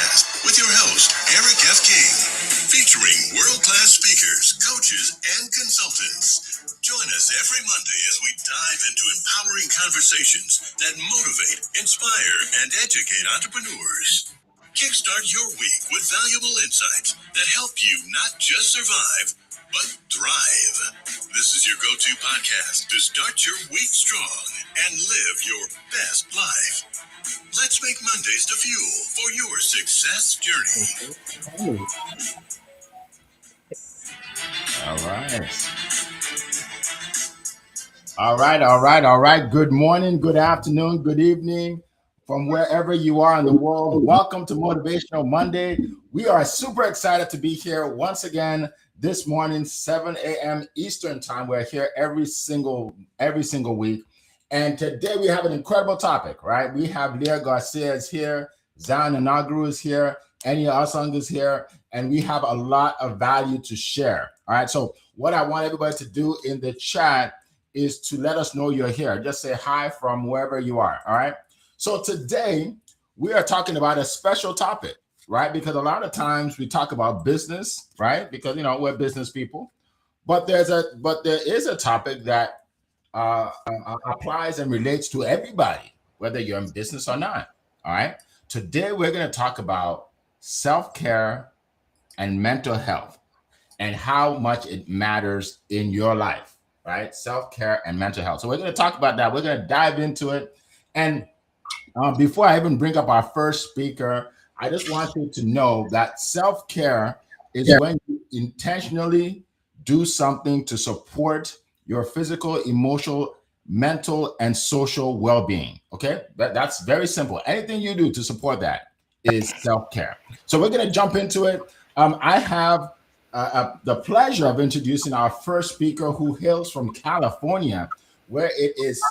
Podcast with your host, Eric F. King, featuring world-class speakers, coaches, and consultants. Join us every Monday as we dive into empowering conversations that motivate, inspire, and educate entrepreneurs. Kickstart your week with valuable insights that help you not just survive, but thrive. This is your go-to podcast to start your week strong and live your best life. Let's make Mondays the fuel for your success journey. All right. All right. Good morning, good afternoon, good evening from wherever you are in the world. Welcome to Motivational Monday. We are super excited to be here once again this morning, 7 a.m. Eastern time. We're here every single week. And today we have an incredible topic, right? We have Leah Garcia is here, Zion Anagru is here, Enya Asang is here, and we have a lot of value to share. All right. So what I want everybody to do in the chat is to let us know you're here. Just say hi from wherever you are. All right. So today we are talking about a special topic, right? Because a lot of times we talk about business, right? Because we're business people, but there is a topic that applies and relates to everybody, whether you're in business or not. All right. Today we're going to talk about self-care and mental health and how much it matters in your life. Right? Self-care and mental health. So we're going to talk about that. We're going to dive into it. And before I even bring up our first speaker, I just want you to know that self-care is when you intentionally do something to support your physical, emotional, mental, and social well-being. Okay? That's very simple. Anything you do to support that is self-care. So we're going to jump into it. I have the pleasure of introducing our first speaker, who hails from California, where it is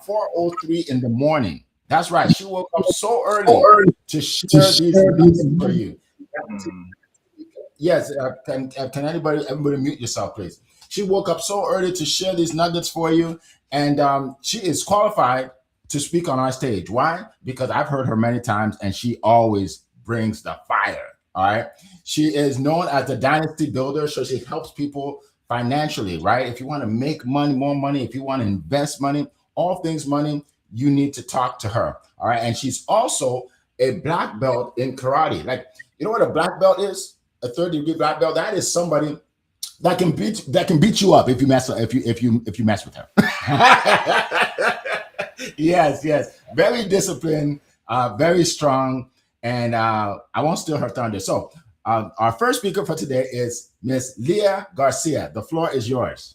4:03 in the morning. That's right. She woke up so early to share these nuggets for you. Yes. Can everybody mute yourself, please? She woke up so early to share these nuggets for you, and she is qualified to speak on our stage. Why? Because I've heard her many times, and she always brings the fire. All right. She is known as the dynasty builder, so she helps people financially, right? If you want to make money, more money, if you want to invest money, all things money, you need to talk to her. All right. And she's also a black belt in karate. Like, you know what a black belt is? A third-degree black belt. That is somebody that can beat you up if you mess with her. Yes. Very disciplined, very strong. And I won't steal her thunder. So our first speaker for today is Miss Leah Garcia. The floor is yours.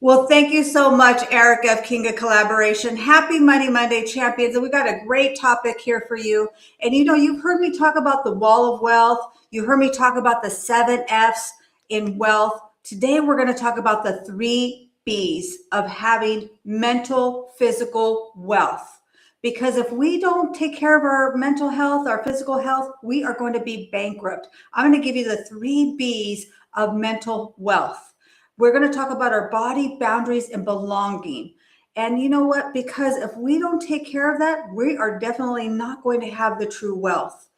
Well, thank you so much, Eric of King of Collaboration. Happy Money Monday, champions. And we got a great topic here for you. And you've heard me talk about the wall of wealth. You heard me talk about the 7 F's in wealth. Today, we're going to talk about the 3 B's of having mental, physical wealth. Because if we don't take care of our mental health, our physical health, we are going to be bankrupt. I'm going to give you the 3 B's of mental wealth. We're going to talk about our body, boundaries, and belonging. And you know what? Because if we don't take care of that, we are definitely not going to have the true wealth.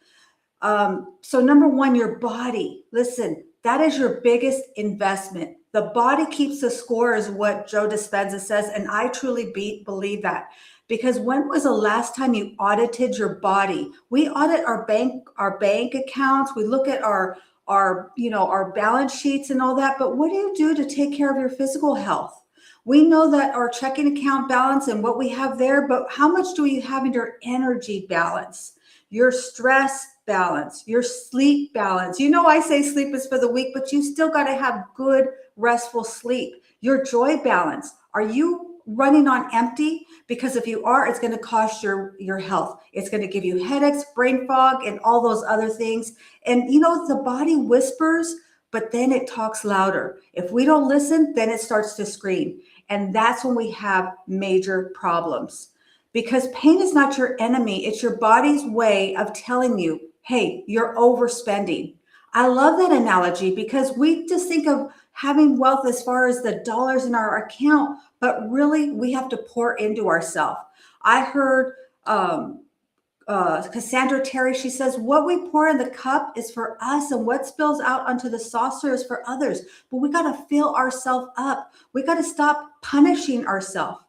So number 1, your body. Listen, that is your biggest investment. The body keeps the score is what Joe Dispenza says. And I truly believe that. Because when was the last time you audited your body? We audit our bank accounts. We look at our balance sheets and all that. But what do you do to take care of your physical health? We know that our checking account balance and what we have there, but how much do you have in your energy balance, your stress balance, your sleep balance? I say sleep is for the weak, but you still got to have good, restful sleep. Your joy balance. Are you running on empty? Because if you are, it's going to cost your health. It's going to give you headaches, brain fog, and all those other things. And the body whispers, but then it talks louder. If we don't listen, then it starts to scream. And that's when we have major problems. Because pain is not your enemy. It's your body's way of telling you, hey, you're overspending. I love that analogy because we just think of having wealth as far as the dollars in our account, but really we have to pour into ourselves. I heard Cassandra Terry, she says, what we pour in the cup is for us, and what spills out onto the saucer is for others. But we got to fill ourselves up. We got to stop punishing ourselves.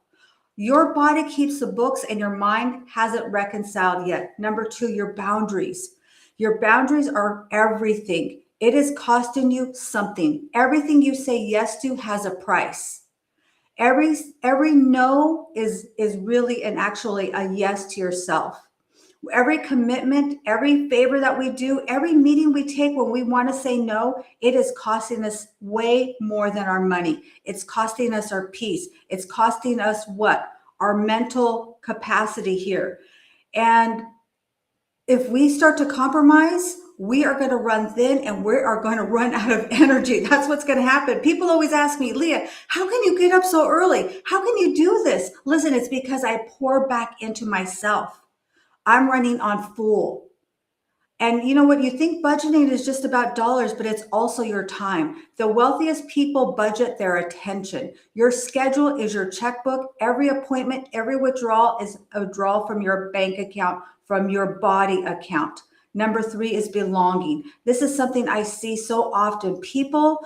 Your body keeps the books and your mind hasn't reconciled yet. Number two, your boundaries. Your boundaries are everything. It is costing you something. Everything you say yes to has a price. Every no is really and actually a yes to yourself. Every commitment, every favor that we do, every meeting we take when we want to say no, it is costing us way more than our money. It's costing us our peace. It's costing us what? Our mental capacity here. And if we start to compromise, we are going to run thin and we are going to run out of energy. That's what's going to happen. People always ask me, Leah, how can you get up so early? How can you do this? Listen, it's because I pour back into myself. I'm running on full. And you know what? You think budgeting is just about dollars, but it's also your time. The wealthiest people budget their attention. Your schedule is your checkbook. Every appointment, every withdrawal is a withdrawal from your bank account, from your body account. Number three is belonging. This is something I see so often. People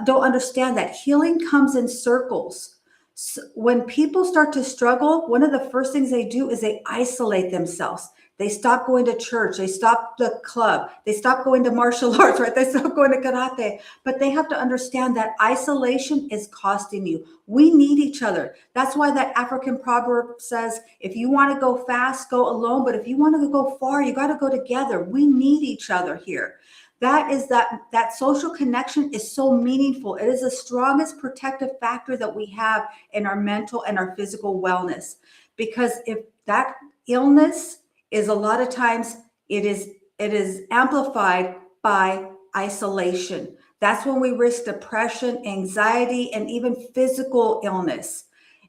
don't understand that healing comes in circles. So when people start to struggle, one of the first things they do is they isolate themselves. They stop going to church. They stop the club. They stop going to martial arts, right? They stop going to karate. But they have to understand that isolation is costing you. We need each other. That's why that African proverb says, if you want to go fast, go alone. But if you want to go far, you got to go together. We need each other here. That social connection is so meaningful. It is the strongest protective factor that we have in our mental and our physical wellness. Because if that illness is a lot of times it is amplified by isolation. That's when we risk depression, anxiety, and even physical illness.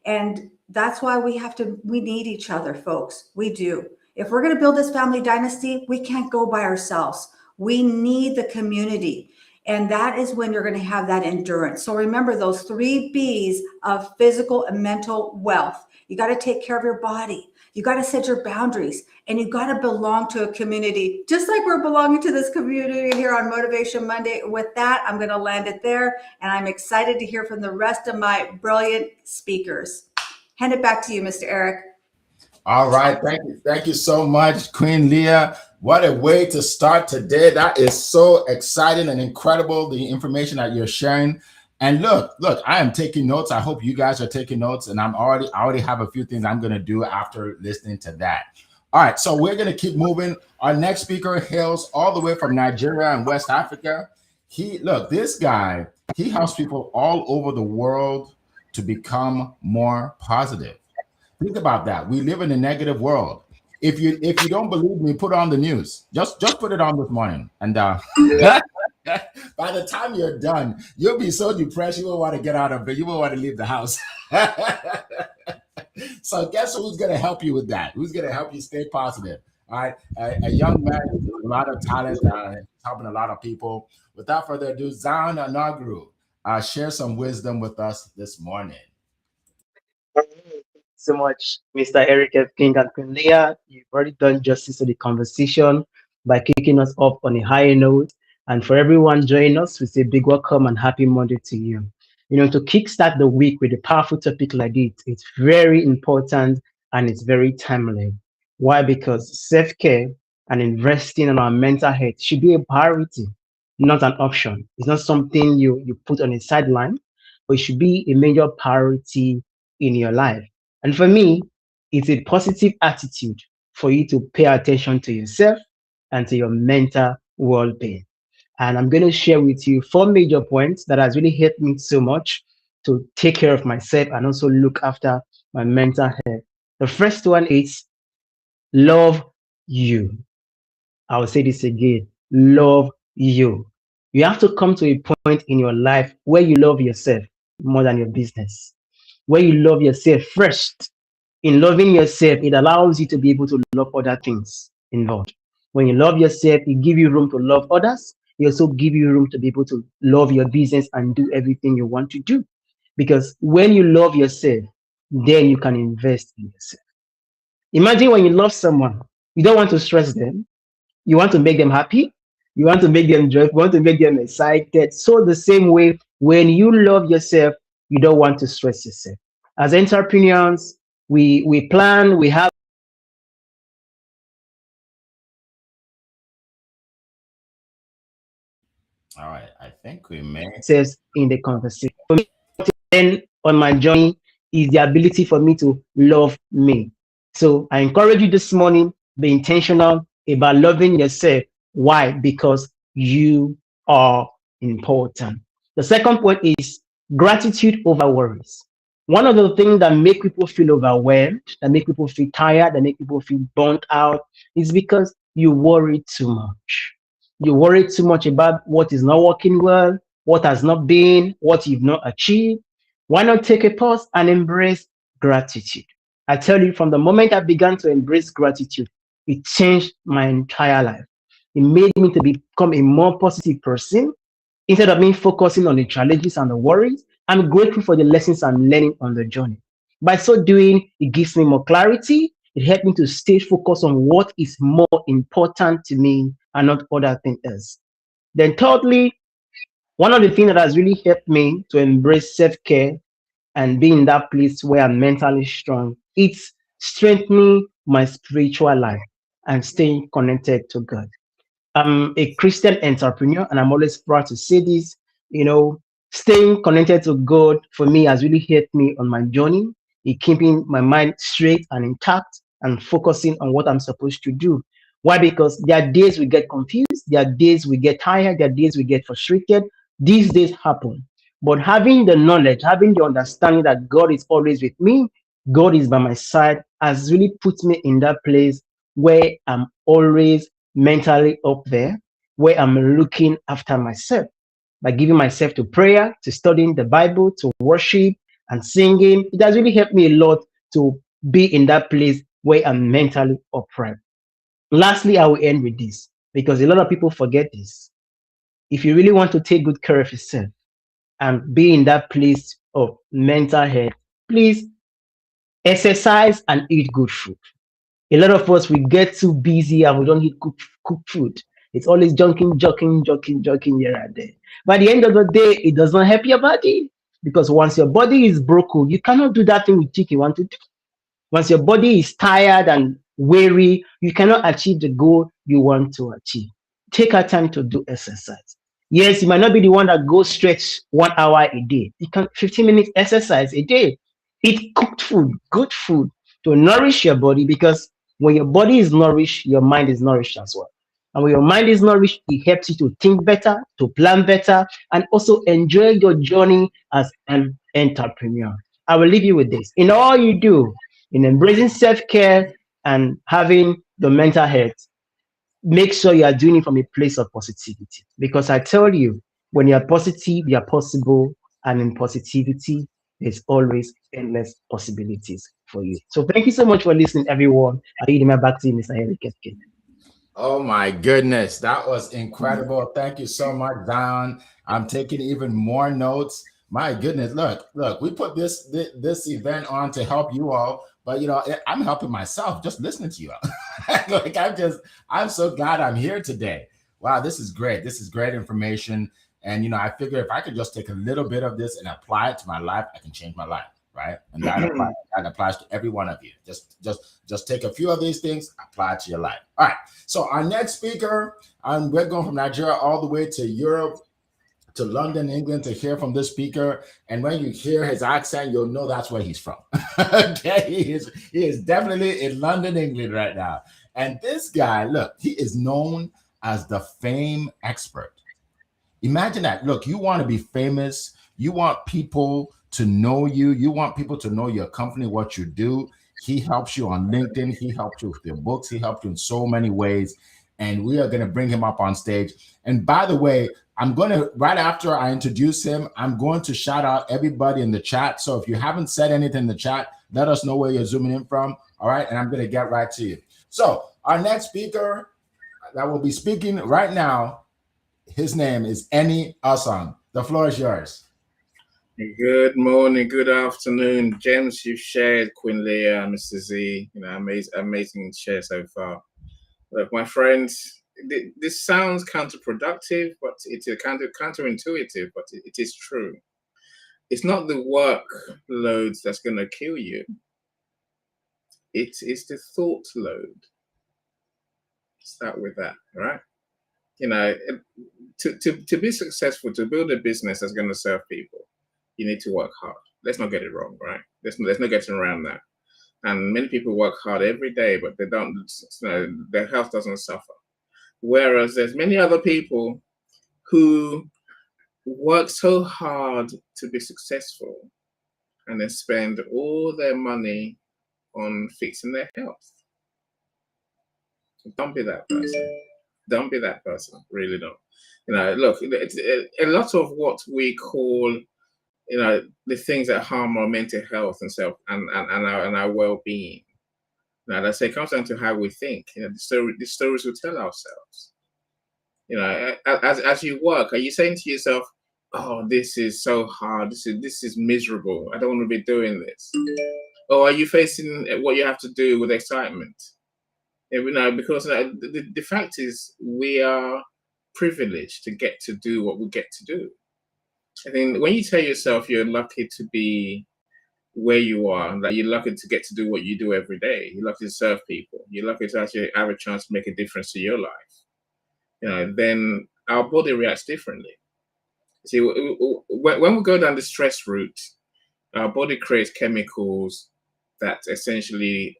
And that's why we need each other, folks. We do. If we're going to build this family dynasty, we can't go by ourselves. We need the community. And that is when you're going to have that endurance. So remember those 3 B's of physical and mental wealth. You got to take care of your body. You got to set your boundaries, and you got to belong to a community, just like we're belonging to this community here on Motivation Monday. With that, I'm going to land it there, and I'm excited to hear from the rest of my brilliant speakers. Hand it back to you, Mr. Eric. All right. Thank you so much, Queen Leah. What a way to start today. That is so exciting and incredible, the information that you're sharing. And look, I am taking notes. I hope you guys are taking notes. And I already have a few things I'm going to do after listening to that. All right. So we're going to keep moving. Our next speaker hails all the way from Nigeria and West Africa. This guy, he helps people all over the world to become more positive. Think about that. We live in a negative world. If you don't believe me, put on the news. Just put it on this morning. And by the time you're done, you'll be so depressed you won't want to get out of bed. You won't want to leave the house. So guess who's going to help you with that? Who's going to help you stay positive? All right. A young man with a lot of talent, helping a lot of people. Without further ado, Zion Anagru, share some wisdom with us this morning. So much, Mr. Eric F. King and Queen Leah. You've already done justice to the conversation by kicking us off on a higher note. And for everyone joining us, we say big welcome and happy Monday to you. You know, to kickstart the week with a powerful topic like this, it's very important and it's very timely. Why? Because self-care and investing in our mental health should be a priority, not an option. It's not something you put on a sideline, but it should be a major priority in your life. And for me, it's a positive attitude for you to pay attention to yourself and to your mental well-being. And I'm going to share with you 4 major points that has really helped me so much to take care of myself and also look after my mental health. The first one is love you. I will say this again, love you. You have to come to a point in your life where you love yourself more than your business, where you love yourself first. In loving yourself, it allows you to be able to love other things involved. When you love yourself, it gives you room to love others. It also gives you room to be able to love your business and do everything you want to do. Because when you love yourself, then you can invest in yourself. Imagine when you love someone, You don't want to stress them. You want to make them happy. You want to make them joyful. You want to make them excited. So the same way, when you love yourself, you don't want to stress yourself. As entrepreneurs, we plan, we have All right, I think we may. ourselves in the conversation. For me, then on my journey is the ability for me to love me. So I encourage you this morning, be intentional about loving yourself. Why? Because you are important. The second point is gratitude over worries. One of the things that make people feel overwhelmed, that make people feel tired, that make people feel burnt out is because you worry too much. You worry too much about what is not working well, what has not been, what you've not achieved. Why not take a pause and embrace gratitude? I tell you, from the moment I began to embrace gratitude, it changed my entire life. It made me to become a more positive person. Instead of me focusing on the challenges and the worries, I'm grateful for the lessons I'm learning on the journey. By so doing, it gives me more clarity. It helps me to stay focused on what is more important to me and not other things. Then, thirdly, one of the things that has really helped me to embrace self-care and be in that place where I'm mentally strong, it's strengthening my spiritual life and staying connected to God. I'm a Christian entrepreneur, and I'm always proud to say this. You know, staying connected to God for me has really helped me on my journey, in keeping my mind straight and intact and focusing on what I'm supposed to do. Why? Because there are days we get confused, there are days we get tired, there are days we get frustrated. These days happen. But having the knowledge, having the understanding that God is always with me, God is by my side, has really put me in that place where I'm always mentally up there, where I'm looking after myself by giving myself to prayer, to studying the Bible, to worship and singing. It has really helped me a lot to be in that place where I'm mentally upright. Lastly, I will end with this because a lot of people forget this. If you really want to take good care of yourself and be in that place of mental health, please exercise and eat good food. A lot of us, we get too busy and we don't eat cook food. It's always joking here and there. By the end of the day, it does not help your body because once your body is broken, you cannot do that thing with you want to do. Once your body is tired and weary, you cannot achieve the goal you want to achieve. Take our time to do exercise. Yes, you might not be the one that goes stretch 1 hour a day. You can 15 minutes exercise a day. Eat cooked food, good food to nourish your body because when your body is nourished, your mind is nourished as well. And when your mind is nourished, it helps you to think better, to plan better, and also enjoy your journey as an entrepreneur. I will leave you with this. In all you do, in embracing self-care and having the mental health, make sure you are doing it from a place of positivity. Because I tell you, when you are positive, you are possible, and in positivity, there's always endless possibilities for you. So thank you so much for listening, everyone. I'll give my back to you, Mr. Henry Ketkin. Oh my goodness, that was incredible. Thank you so much, Zion. I'm taking even more notes. My goodness, look, we put this event on to help you all, but I'm helping myself just listening to you. Like I'm so glad I'm here today. Wow, this is great. This is great information. And I figure if I could just take a little bit of this and apply it to my life, I can change my life, right? And that applies to every one of you. Just take a few of these things, apply it to your life. All right. So our next speaker, we're going from Nigeria all the way to Europe, to London, England, to hear from this speaker. And when you hear his accent, you'll know that's where he's from. Okay, he is definitely in London, England right now. And this guy, look, he is known as the fame expert. Imagine that. Look, you want to be famous. You want people to know you. You want people to know your company, what you do. He helps you on LinkedIn. He helps you with your books. He helps you in so many ways. And we are going to bring him up on stage. And by the way, I'm going to, right after I introduce him, I'm going to shout out everybody in the chat. So if you haven't said anything in the chat, let us know where you're zooming in from. All right. And I'm going to get right to you. So our next speaker that will be speaking right now, his name is Eni Asong. The floor is yours. Good morning, good afternoon. Gems you've shared, Queen Leah, Mr. Z, amazing share so far. Look, my friends, this sounds counterproductive, but it's a counterintuitive, but it is true. It's not the workloads that's going to kill you. It's the thought load. Start with that, right? You know, to be successful, to build a business that's going to serve people, you need to work hard. Let's not get it wrong, right? There's no getting around that. And many people work hard every day, but they don't, you know, their health doesn't suffer. Whereas there's many other people who work so hard to be successful and then spend all their money on fixing their health. Don't be that person. Don't be that person. Really don't. You know, look, a lot of what we call, you know, the things that harm our mental health and our well-being. Now, let's say it comes down to how we think. You know, the stories we tell ourselves. You know, as you work, are you saying to yourself, "Oh, this is so hard. This is miserable. I don't want to be doing this." Or are you facing what you have to do with excitement? You know, because the fact is, we are privileged to get to do what we get to do. I think when you tell yourself you're lucky to be where you are, that you're lucky to get to do what you do every day, you're lucky to serve people, you're lucky to actually have a chance to make a difference to your life, you know, then our body reacts differently. See, when we go down the stress route, our body creates chemicals that essentially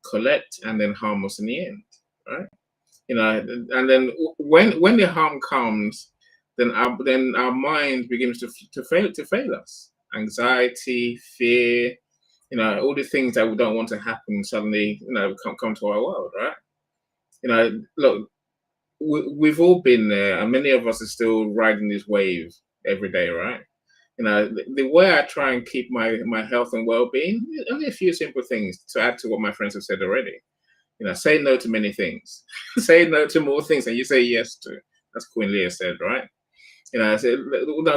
collect and then harm us in the end, right? You know, and then when the harm comes, then our mind begins to fail us. Anxiety, fear, you know, all the things that we don't want to happen suddenly, you know, come to our world, right? You know, look, we've all been there, and many of us are still riding this wave every day, right? You know, the way I try and keep my health and well-being, only a few simple things to add to what my friends have said already. You know, say no to many things. Say no to more things than you say yes to. That's Queen Leah said, right? You know, so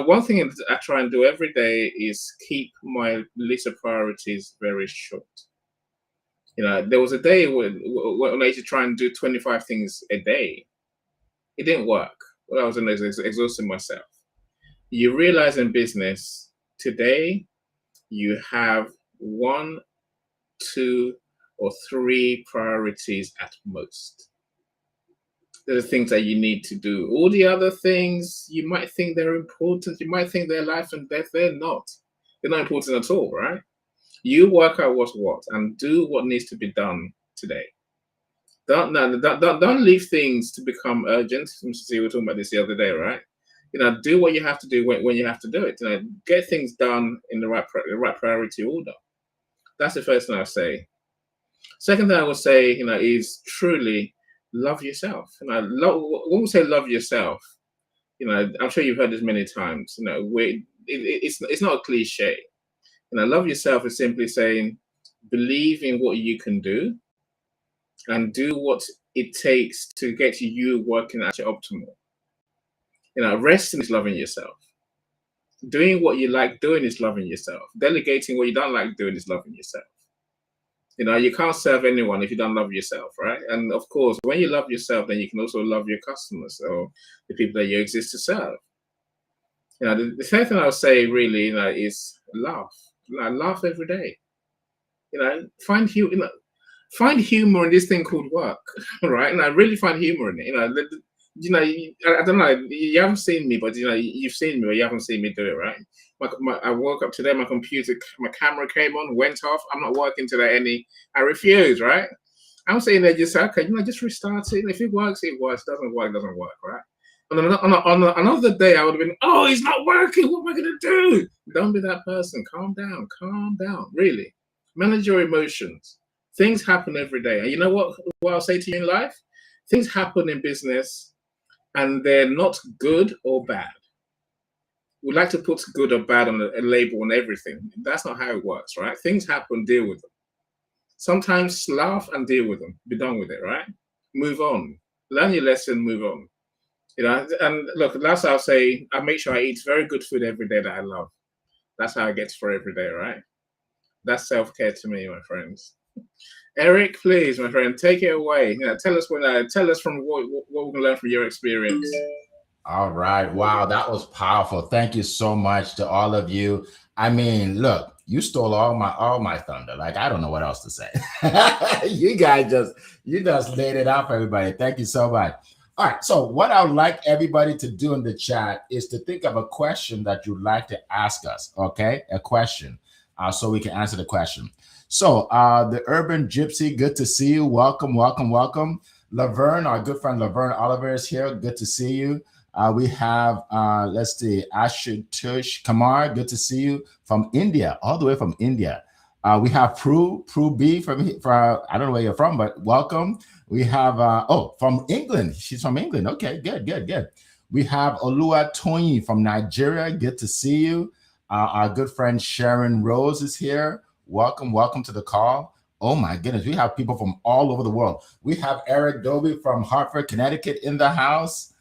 one thing I try and do every day is keep my list of priorities very short. You know, there was a day when I used to try and do 25 things a day. It didn't work. Well, I was exhausting myself. You realize in business today, you have 1, 2, or 3 priorities at most. They're the things that you need to do. All the other things, you might think they're important. You might think they're life and death. They're not. They're not important at all, right? You work out what's what and do what needs to be done today. Don't leave things to become urgent. We were talking about this the other day, right? You know, do what you have to do when you have to do it. You know, get things done in the right priority order. That's the first thing I say. Second thing I would say, you know, is truly love yourself. You know, when we say love yourself, you know, I'm sure you've heard this many times. You know, it's not a cliche. You know, love yourself is simply saying, believe in what you can do, and do what it takes to get you working at your optimal. You know, resting is loving yourself. Doing what you like doing is loving yourself. Delegating what you don't like doing is loving yourself. You know, you can't serve anyone if you don't love yourself, right? And of course, when you love yourself, then you can also love your customers or the people that you exist to serve. You know, the third thing I'll say really, you know, is laugh. Laugh every day. You know, find humor in this thing called work, right? And I really find humor in it. You know, I don't know. You haven't seen me, but you know, you've seen me, but you haven't seen me do it, right? I woke up today. My camera came on, went off. I'm not working today. I refuse, right? I'm saying there, just okay, you know, just restart it. If it works, it works. Doesn't work, doesn't work, right? On another day, I would have been, oh, it's not working. What am I gonna do? Don't be that person. Calm down. Calm down. Really, manage your emotions. Things happen every day, and you know what I'll say to you in life? Things happen in business, and they're not good or bad. We like to put good or bad on a label on everything. That's not how it works, right? Things happen, deal with them. Sometimes laugh and deal with them. Be done with it, right? Move on. Learn your lesson, move on. You know, and look, last I'll say, I make sure I eat very good food every day that I love. That's how I get for every day, right? That's self-care to me, my friends. Eric, please, my friend, take it away. Tell us from what we can learn from your experience. All right. Wow, that was powerful. Thank you so much to all of you. I mean, look, you stole all my thunder. Like, I don't know what else to say. You guys just laid it out for everybody. Thank you so much. All right. So what I would like everybody to do in the chat is to think of a question that you'd like to ask us. Okay, a question, so we can answer the question. So the Urban Gypsy, good to see you. Welcome, welcome, welcome. Laverne, our good friend Laverne Oliver is here. Good to see you. We have, let's see, Ashutosh Kamar, good to see you from India, all the way from India. We have Prue B from I don't know where you're from, but welcome. We have, from England. She's from England. Okay, good. We have Olua Toyin from Nigeria. Good to see you. Our good friend Sharon Rose is here. Welcome to the call. Oh my goodness, we have people from all over the world. We have Eric Doby from Hartford, Connecticut in the house.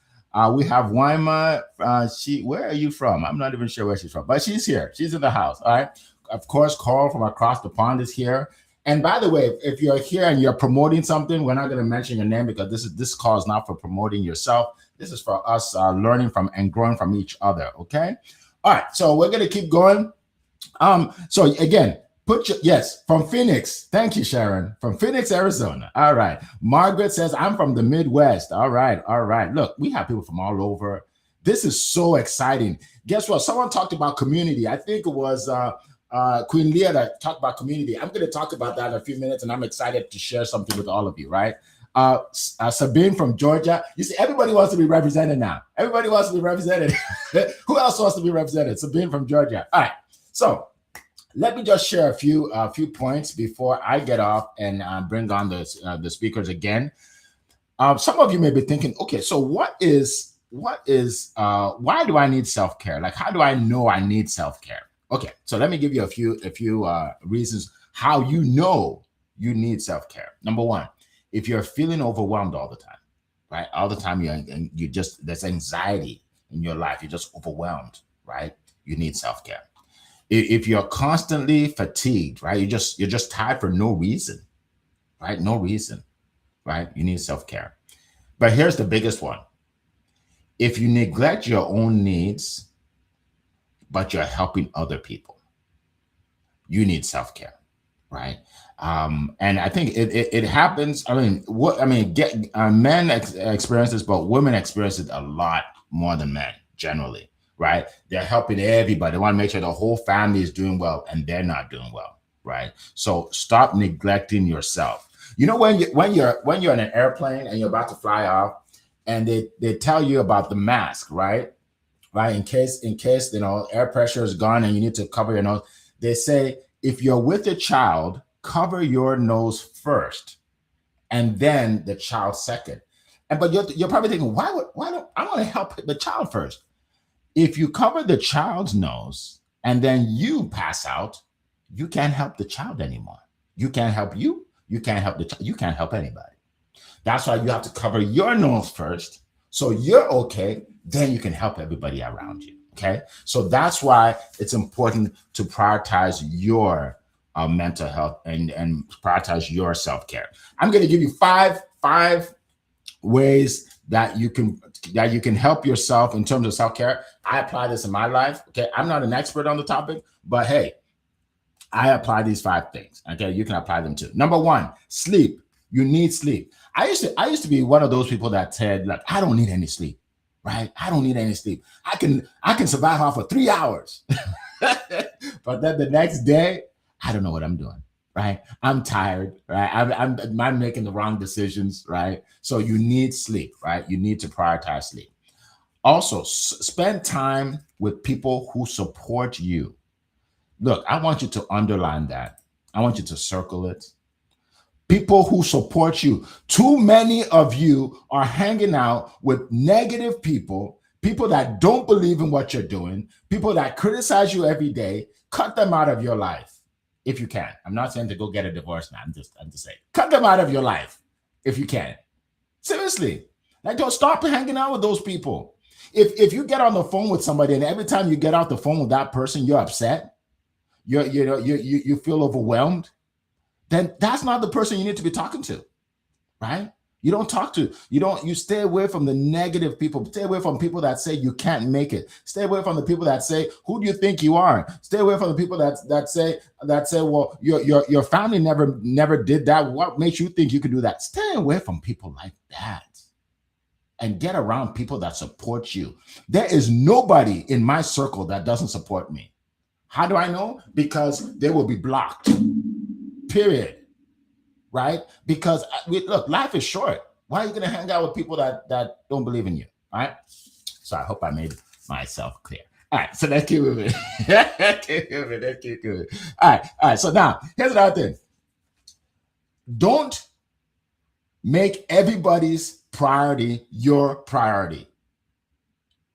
We have Wyma. Where are you from? I'm not even sure where she's from, but she's here. She's in the house. All right. Of course, Carl from across the pond is here. And by the way, if you're here and you're promoting something, we're not going to mention your name because this call is not for promoting yourself. This is for us learning from and growing from each other. Okay. All right. So we're going to keep going. So again, yes, from Phoenix. Thank you, Sharon. From Phoenix, Arizona. All right. Margaret says, I'm from the Midwest. All right. Look, we have people from all over. This is so exciting. Guess what? Someone talked about community. I think it was Queen Leah that talked about community. I'm going to talk about that in a few minutes, and I'm excited to share something with all of you, right? Sabine from Georgia. You see, everybody wants to be represented now. Everybody wants to be represented. Who else wants to be represented? Sabine from Georgia. All right. So let me just share a few points before I get off and bring on the speakers again. Some of you may be thinking, okay, so what is why do I need self-care? Like, how do I know I need self-care? Okay, so let me give you a few reasons how you know you need self-care. Number one, if you're feeling overwhelmed all the time, right? All the time you just there's anxiety in your life, you're just overwhelmed, right? You need self-care. If you're constantly fatigued, right? You're just tired for no reason, right? No reason, right? You need self-care. But here's the biggest one. If you neglect your own needs, but you're helping other people, you need self-care, right? And I think it happens. Men experience this, but women experience it a lot more than men generally. Right? They're helping everybody. They want to make sure the whole family is doing well, and they're not doing well, right? So stop neglecting yourself. You know, when you're in an airplane and you're about to fly off, and they tell you about the mask, right? In case air pressure is gone and you need to cover your nose. They say if you're with a child, cover your nose first, and then the child second. But you're probably thinking, why don't I want to help the child first? If you cover the child's nose and then you pass out, you can't help the child anymore. You can't help you. You can't help the child. You can't help anybody. That's why you have to cover your nose first, so you're okay. Then you can help everybody around you. Okay. So that's why it's important to prioritize your mental health and prioritize your self-care. I'm going to give you five ways that you can help yourself in terms of self-care. I apply this in my life. Okay. I'm not an expert on the topic, but hey, I apply these 5 things. Okay. You can apply them too. Number 1, sleep. You need sleep. I used to be one of those people that said, like, I don't need any sleep, right? I don't need any sleep. I can survive off for 3 hours. But then the next day, I don't know what I'm doing. Right? I'm tired, right? I'm making the wrong decisions, right? So you need sleep, right? You need to prioritize sleep. Also, spend time with people who support you. Look, I want you to underline that. I want you to circle it. People who support you. Too many of you are hanging out with negative people that don't believe in what you're doing, people that criticize you every day. Cut them out of your life. If you can. I'm not saying to go get a divorce now. I'm just saying, cut them out of your life if you can. Seriously. Like, don't stop hanging out with those people. If you get on the phone with somebody and every time you get off the phone with that person, you're upset, you feel overwhelmed, then that's not the person you need to be talking to, right? You don't talk to, you stay away from the negative people. Stay away from people that say you can't make it. Stay away from the people that say, who do you think you are? Stay away from the people that say, well, your family never did that. What makes you think you can do that? Stay away from people like that and get around people that support you. There is nobody in my circle that doesn't support me. How do I know? Because they will be blocked, period. Right? Because look, life is short. Why are you going to hang out with people that don't believe in you? All right. So I hope I made myself clear. All right. So let's keep moving. Let's keep moving. All right. So now here's another thing. Don't make everybody's priority your priority.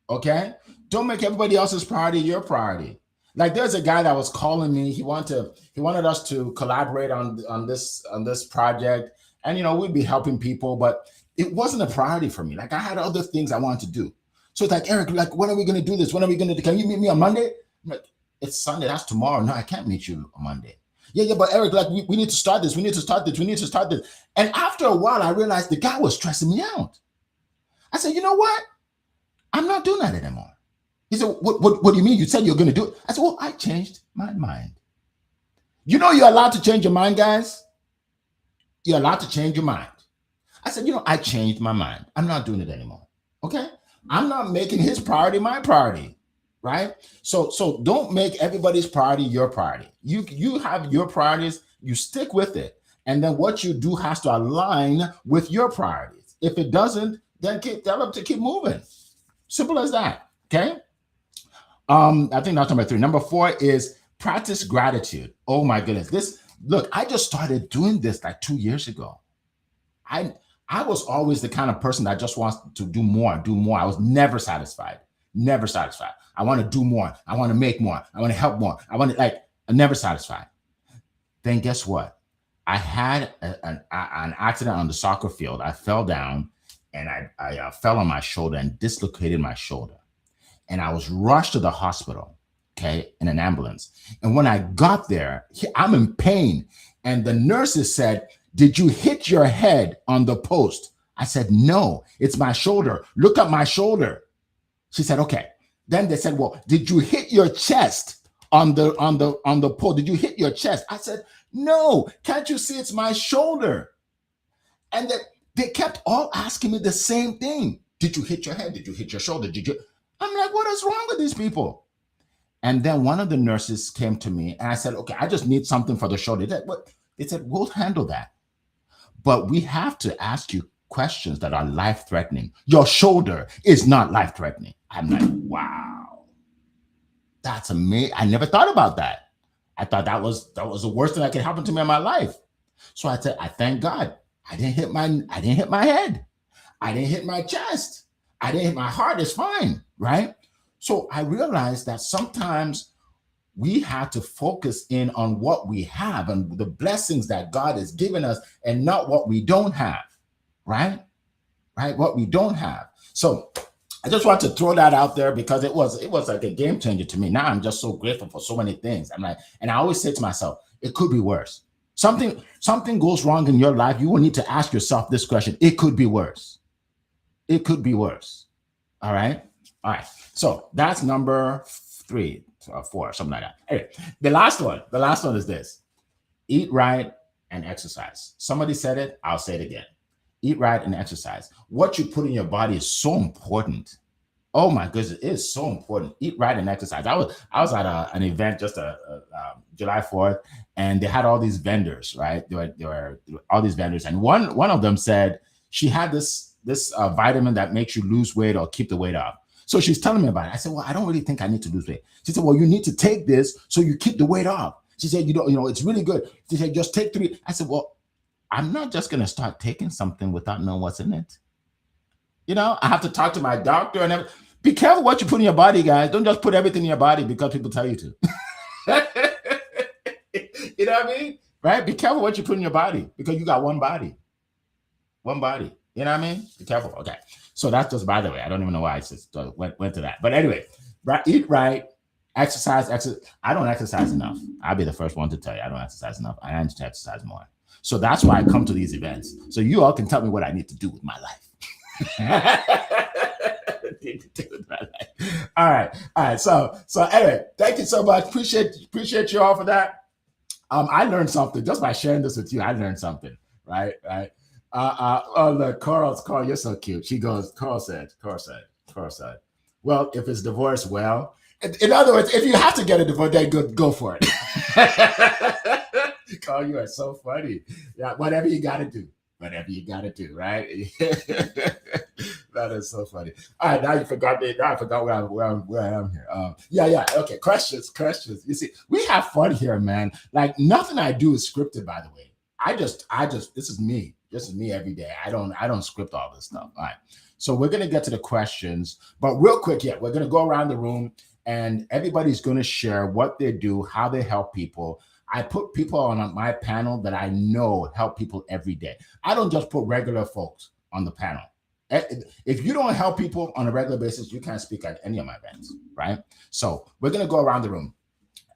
Okay? Don't make everybody else's priority your priority. Like there's a guy that was calling me. He wanted us to collaborate on this project, and we'd be helping people, but it wasn't a priority for me. Like I had other things I wanted to do. So it's like, Eric, like when are we going to do this? When are we going to? Can you meet me on Monday? I'm like, it's Sunday. That's tomorrow. No, I can't meet you on Monday. Yeah, but Eric, like we need to start this. We need to start this. And after a while, I realized the guy was stressing me out. I said, you know what? I'm not doing that anymore. He said, what do you mean? You said you're going to do it. I said, well, I changed my mind. You're allowed to change your mind, guys. You're allowed to change your mind. I said, I changed my mind. I'm not doing it anymore. Okay? I'm not making his priority my priority, right? So don't make everybody's priority your priority. You have your priorities, you stick with it. And then what you do has to align with your priorities. If it doesn't, then tell them to keep moving. Simple as that. Okay? I think that's number 3. Number 4 is practice gratitude. Oh my goodness. I just started doing this like 2 years ago. I was always the kind of person that just wants to do more. I was never satisfied. I want to do more. I want to make more. I want to help more. I'm never satisfied. Then guess what? I had an accident on the soccer field. I fell down and I fell on my shoulder and dislocated my shoulder. And I was rushed to the hospital, okay, in an ambulance. And when I got there, I'm in pain. And the nurses said, did you hit your head on the post? I said, no, it's my shoulder. Look at my shoulder. She said, okay. Then they said, well, did you hit your chest on the post? Did you hit your chest? I said, no, can't you see it's my shoulder? And they kept all asking me the same thing. Did you hit your head? Did you hit your shoulder? I'm like, what is wrong with these people? And then one of the nurses came to me and I said, okay, I just need something for the shoulder. They said, we'll handle that. But we have to ask you questions that are life-threatening. Your shoulder is not life-threatening. I'm like, wow, that's amazing. I never thought about that. I thought that was the worst thing that could happen to me in my life. So I said, I thank God. I didn't hit my head. I didn't hit my chest. I didn't hit my heart. It's fine, right? So I realized that sometimes we have to focus in on what we have and the blessings that God has given us and not what we don't have, right? What we don't have. So I just want to throw that out there because it was like a game changer to me. Now I'm just so grateful for so many things. I'm like, and I always say to myself, it could be worse. Something goes wrong in your life. You will need to ask yourself this question. It could be worse. It could be worse. All right. So that's number 3 or 4, something like that. Anyway, the last one is this: eat right and exercise. Somebody said it. I'll say it again. Eat right and exercise. What you put in your body is so important. Oh my goodness, it is so important. Eat right and exercise. I was at an event just July 4th, and they had all these vendors, right? There were all these vendors, and one of them said she had this vitamin that makes you lose weight or keep the weight off. So she's telling me about it. I said, well, I don't really think I need to lose weight. She said, well, you need to take this so you keep the weight off. She said, it's really good. She said, just take 3. I said, well, I'm not just going to start taking something without knowing what's in it. I have to talk to my doctor and everything. Be careful what you put in your body, guys. Don't just put everything in your body because people tell you to. You know what I mean? Right? Be careful what you put in your body because you got one body. One body. You know what I mean? Be careful. Okay. So that's just by the way. I don't even know why I just went to that. But anyway, eat right Exercise. I don't exercise enough. I'll be the first one to tell you I don't exercise enough. I need to exercise more. So that's why I come to these events. So you all can tell me what I need to do with my life. All right. So anyway, thank you so much. Appreciate you all for that. I learned something just by sharing this with you. I learned something, right? Oh look, Carl, you're so cute. She goes, Carl said, well, if it's divorce, well, in other words, if you have to get a divorce, then go for it. Carl, you are so funny. Yeah, whatever you got to do, right? That is so funny. All right, now you forgot me. Now I forgot where I am here. Yeah. Okay, questions. You see, we have fun here, man. Like nothing I do is scripted, by the way. I just. This is me. This is me every day. I don't script all this stuff. All right. So we're gonna get to the questions, but real quick, we're gonna go around the room, and everybody's gonna share what they do, how they help people. I put people on my panel that I know help people every day. I don't just put regular folks on the panel. If you don't help people on a regular basis, you can't speak at any of my events, right? So we're going to go around the room.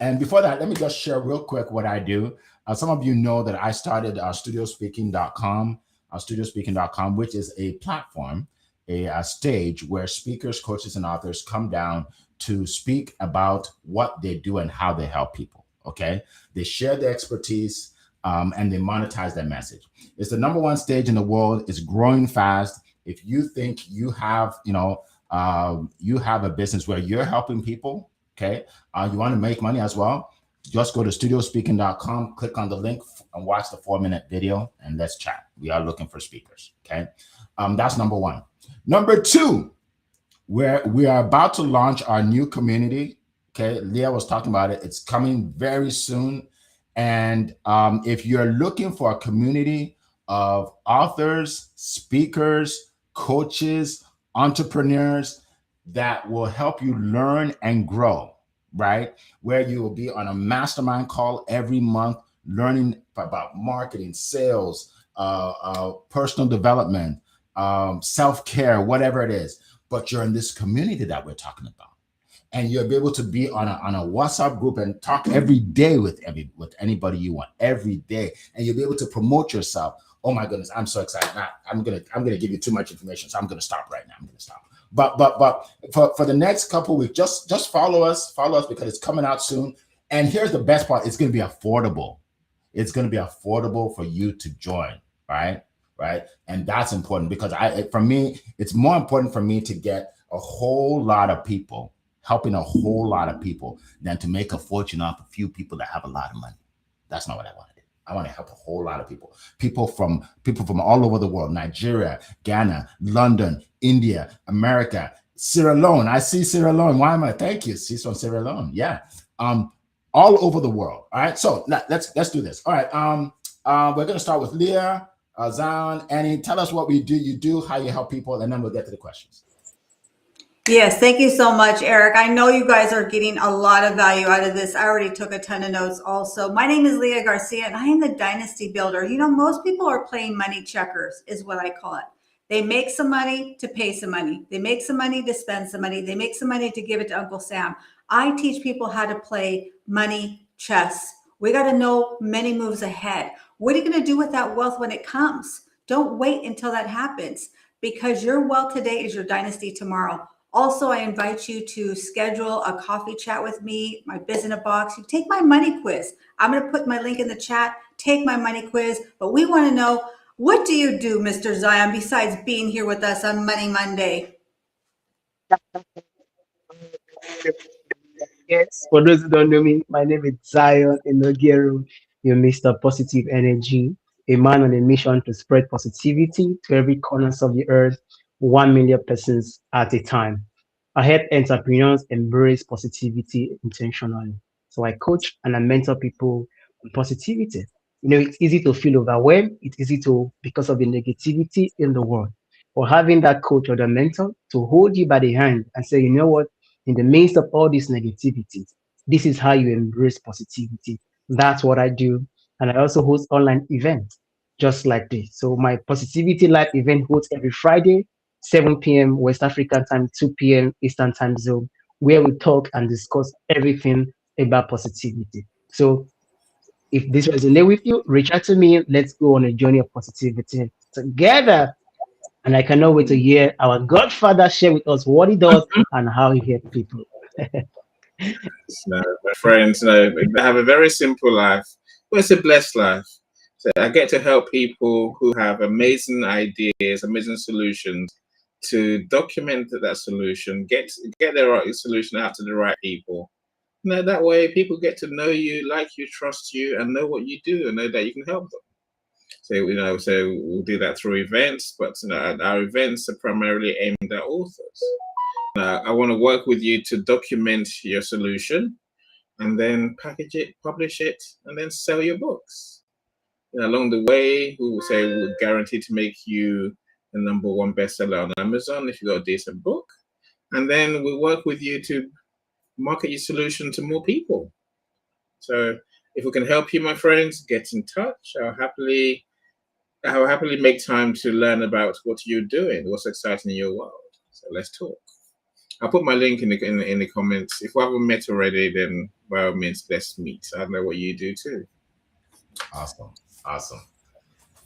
And before that, let me just share real quick what I do. Some of you know that I started studiospeaking.com, which is a platform, a stage where speakers, coaches, and authors come down to speak about what they do and how they help people, okay? They share their expertise and they monetize their message. It's the #1 stage in the world. It's growing fast. If you think you have, you have a business where you're helping people, okay, you want to make money as well, just go to studiospeaking.com, click on the link and watch the 4-minute video and let's chat. We are looking for speakers, okay? That's #1. #2, where we are about to launch our new community, okay? Leah was talking about it. It's coming very soon. And if you're looking for a community of authors, speakers, coaches, entrepreneurs that will help you learn and grow, right? Where you will be on a mastermind call every month, learning about marketing, sales, personal development, self-care, whatever it is. But you're in this community that we're talking about. And you'll be able to be on a WhatsApp group and talk every day with anybody you want, every day. And you'll be able to promote yourself. Oh my goodness, I'm so excited. Now, I'm gonna give you too much information, so I'm gonna stop right now. But for the next couple of weeks, just follow us because it's coming out soon. And here's the best part: it's gonna be affordable. It's gonna be affordable for you to join, right? And that's important because for me, it's more important for me to get a whole lot of people, helping a whole lot of people, than to make a fortune off a few people that have a lot of money. That's not what I want to do. I want to help a whole lot of people. People from all over the world: Nigeria, Ghana, London, India, America, Sierra Leone. I see Sierra Leone. Why am I? Thank you. She's from Sierra Leone. Yeah. All over the world. All right. So let's do this. All right. We're gonna start with Leah, Zion, Annie. Tell us what you do, how you help people, and then we'll get to the questions. Yes, thank you so much, Eric. I know you guys are getting a lot of value out of this. I already took a ton of notes also. My name is Leah Garcia, and I am the Dynasty Builder. Most people are playing money checkers, is what I call it. They make some money to pay some money. They make some money to spend some money. They make some money to give it to Uncle Sam. I teach people how to play money chess. We got to know many moves ahead. What are you going to do with that wealth when it comes? Don't wait until that happens, because your wealth today is your dynasty tomorrow. Also, I invite you to schedule a coffee chat with me, my Biz in a Box. You take my money quiz. I'm going to put my link in the chat. Take my money quiz. But we want to know, what do you do, Mr. Zion, besides being here with us on Money Monday? Yes, for those who don't know me, my name is Zion Inogeru, your Mr. Positive Energy, a man on a mission to spread positivity to every corner of the earth, 1 million persons at a time. I help entrepreneurs embrace positivity intentionally. So I coach and I mentor people on positivity. It's easy to feel overwhelmed. It's easy because of the negativity in the world. Or having that coach or the mentor to hold you by the hand and say, you know what, in the midst of all this negativity, this is how you embrace positivity. That's what I do. And I also host online events just like this. So my Positivity Live event holds every Friday, 7 p.m. West African time, 2 p.m. Eastern time zone where we talk and discuss everything about positivity. So if this resonates with you, reach out to me. Let's go on a journey of positivity together. And I cannot wait to hear our Godfather share with us what he does and how he helps people. No, my friends, no, I have a very simple life. Well, it's a blessed life. So I get to help people who have amazing ideas, amazing solutions, to document that solution, get the right solution out to the right people. You that way people get to know you, like you, trust you, and know what you do, and know that you can help them. So we'll do that through events, but our events are primarily aimed at authors. I want to work with you to document your solution, and then package it, publish it, and then sell your books. Along the way, we will say we'll guarantee to make you the #1 bestseller on Amazon if you've got a decent book, and then we'll work with you to market your solution to more people. So if we can help you, my friends, get in touch. I'll happily make time to learn about what you're doing, what's exciting in your world. So let's talk. I'll put my link in the comments. If we haven't met already, then by all means, let's meet. I know what you do too. Awesome.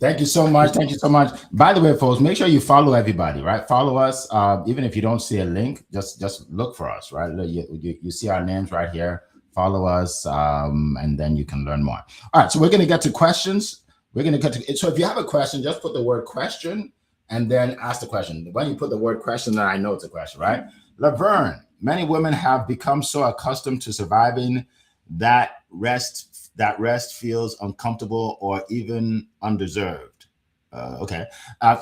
Thank you so much. Thank you so much. By the way, folks, make sure you follow everybody, right? Follow us. Even if you don't see a link, just look for us, right? You see our names right here. Follow us, and then you can learn more. All right, so we're going to get to questions. We're going to get to it. So if you have a question, just put the word question and then ask the question. When you put the word question, then I know it's a question, right? Laverne, many women have become so accustomed to surviving that rest feels uncomfortable or even undeserved.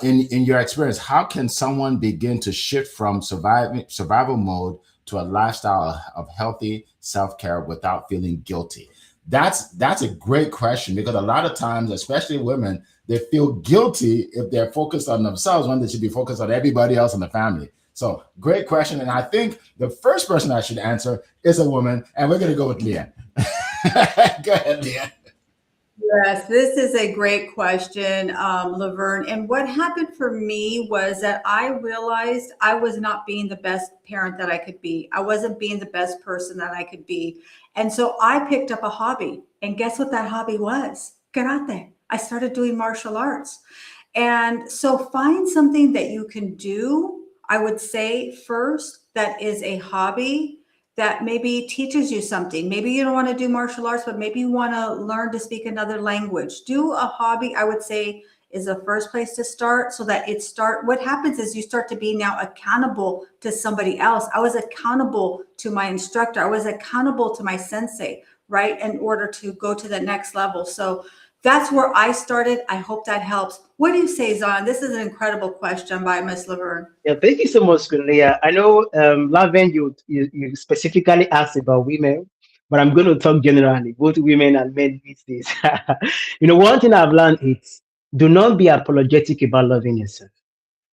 In your experience, how can someone begin to shift from survival mode to a lifestyle of healthy self-care without feeling guilty? That's a great question, because a lot of times, especially women, they feel guilty if they're focused on themselves when they should be focused on everybody else in the family. So great question. And I think the first person I should answer is a woman, and we're going to go with Leanne. Go ahead, Leanne. Yes, this is a great question, Laverne. And what happened for me was that I realized I was not being the best parent that I could be. I wasn't being the best person that I could be. And so I picked up a hobby. And guess what that hobby was? Karate. I started doing martial arts. And so find something that you can do, I would say first, that is a hobby that maybe teaches you something. Maybe you don't want to do martial arts, but maybe you want to learn to speak another language. Do a hobby, I would say, is the first place to start, so that what happens is you start to be now accountable to somebody else. I was accountable to my instructor. I was accountable to my sensei, right? In order to go to the next level. So that's where I started. I hope that helps. What do you say, Zon? This is an incredible question by Miss Laverne. Yeah, thank you so much, Kulia. I know, Laverne, you specifically asked about women, but I'm going to talk generally, both women and men these days. One thing I've learned is, do not be apologetic about loving yourself.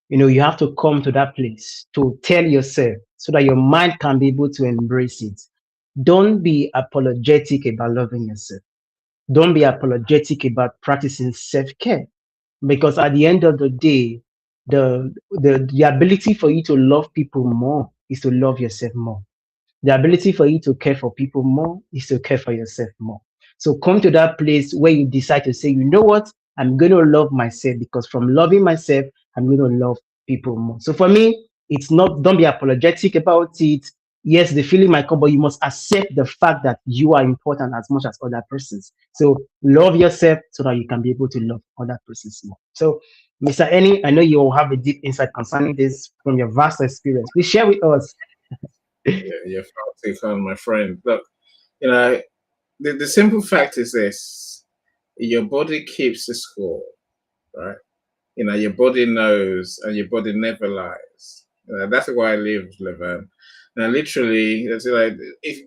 You have to come to that place to tell yourself, so that your mind can be able to embrace it. Don't be apologetic about loving yourself. Don't be apologetic about practicing self-care, because at the end of the day, the ability for you to love people more is to love yourself more. The ability for you to care for people more is to care for yourself more. So come to that place where you decide to say, you know what, I'm going to love myself, because from loving myself, I'm going to love people more. So for me, it's not, don't be apologetic about it. Yes, the feeling might come, but you must accept the fact that you are important as much as other persons. So love yourself so that you can be able to love other persons more. So Mr. Eni, I know you will have a deep insight concerning this from your vast experience. Please share with us. Yeah, you're fantastic, my friend. Look, the simple fact is this: your body keeps the score, right? Your body knows, and your body never lies. That's why I live, Laverne. Now, literally, it's like, if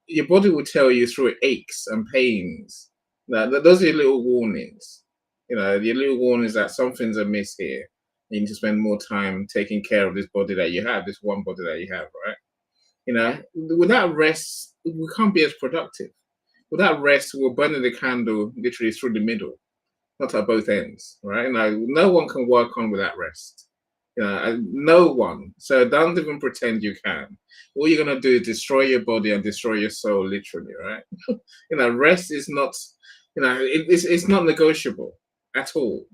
your body will tell you through aches and pains. Now, those are your little warnings. Your little warnings that something's amiss here. You need to spend more time taking care of this body that you have, this one body that you have, right? Without rest, we can't be as productive. Without rest, we're burning the candle literally through the middle, not at both ends, right? Now, no one can work on without rest. No one. So don't even pretend you can. All you're gonna do is destroy your body and destroy your soul, literally, right? Rest is not, it's not negotiable at all.